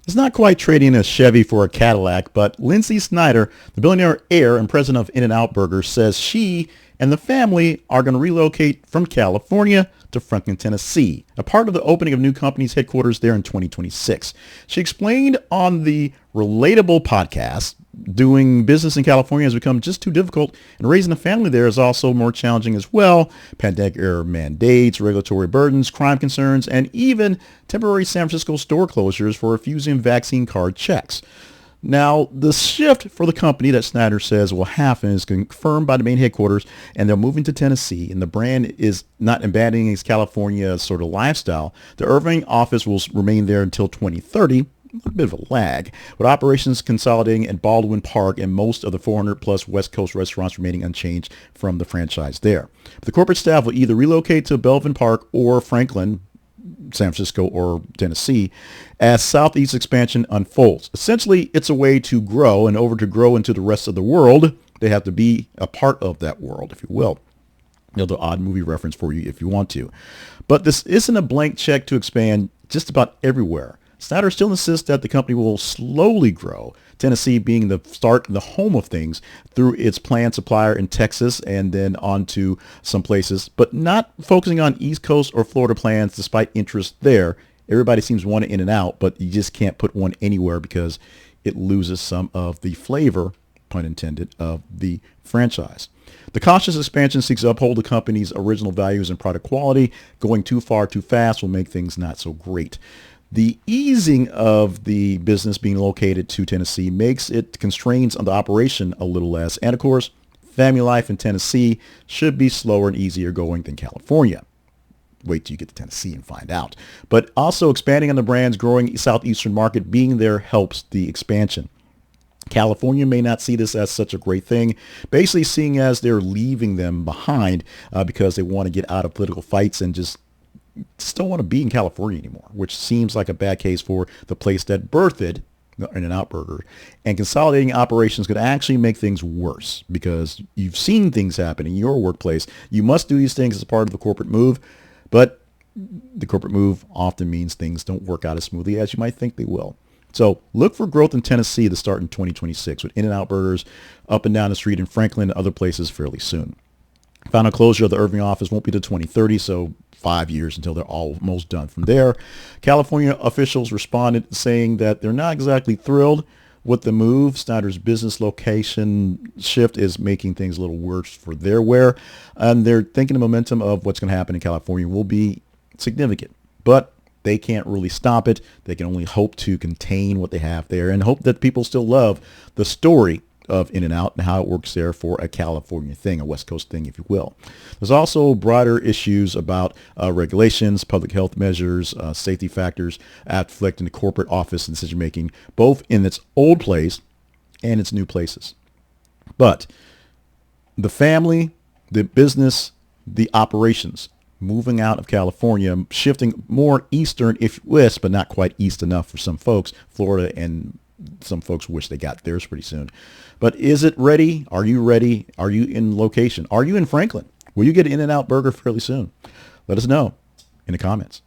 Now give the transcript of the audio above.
It's not quite trading a Chevy for a Cadillac, but Lynsi Snyder, the billionaire heir and president of In-N-Out Burger, says she and the family are going to relocate from California to Franklin, Tennessee, a part of the opening of new company's headquarters there in 2026. She explained on the Relatable podcast, doing business in California has become just too difficult, and raising a family there is also more challenging as well. Pandemic era mandates, regulatory burdens, crime concerns, and even temporary San Francisco store closures for refusing vaccine card checks. Now, the shift for the company that Snyder says will happen is confirmed by the main headquarters, and they're moving to Tennessee, and the brand is not abandoning its California sort of lifestyle. The Irvine office will remain there until 2030, a bit of a lag, with operations consolidating at Baldwin Park and most of the 400 plus West Coast restaurants remaining unchanged from the franchise there. The corporate staff will either relocate to Baldwin Park or Franklin, San Francisco or Tennessee, as Southeast expansion unfolds. Essentially, it's a way to grow, and over to grow into the rest of the world, they have to be a part of that world, if you will. Another odd movie reference for you if you want to. But this isn't a blank check to expand just about everywhere. Snyder still insists that the company will slowly grow, Tennessee being the start, the home of things, through its planned supplier in Texas and then on to some places, but not focusing on East Coast or Florida plans despite interest there. Everybody seems to want it in and out, but you just can't put one anywhere because it loses some of the flavor, pun intended, of the franchise. The cautious expansion seeks to uphold the company's original values and product quality. Going too far too fast will make things not so great. The easing of the business being located to Tennessee makes it constraints on the operation a little less. And of course, family life in Tennessee should be slower and easier going than California. Wait till you get to Tennessee and find out. But also expanding on the brand's growing southeastern market being there helps the expansion. California may not see this as such a great thing, basically seeing as they're leaving them behind because they want to get out of political fights and just don't want to be in California anymore, which seems like a bad case for the place that birthed the In-N-Out Burger. And consolidating operations could actually make things worse because you've seen things happen in your workplace. You must do these things as a part of the corporate move, but the corporate move often means things don't work out as smoothly as you might think they will. So look for growth in Tennessee to start in 2026 with In-N-Out Burgers up and down the street in Franklin and other places fairly soon. Final closure of the Irving office won't be to 2030, so 5 years until they're almost done. From there, California officials responded saying that they're not exactly thrilled with the move. Snyder's business location shift is making things a little worse for their wear, and they're thinking the momentum of what's going to happen in California will be significant, but they can't really stop it. They can only hope to contain what they have there and hope that people still love the story of In-N-Out and how it works there for a California thing, a West Coast thing, if you will. There's also broader issues about regulations, public health measures, safety factors affecting the corporate office and decision making, both in its old place and its new places. But the family, the business, the operations, moving out of California, shifting more eastern, if west, but not quite east enough for some folks, Florida, and some folks wish they got theirs pretty soon. But is it ready? Are you ready? Are you in location? Are you in Franklin? Will you get an In-N-Out Burger fairly soon? Let us know in the comments.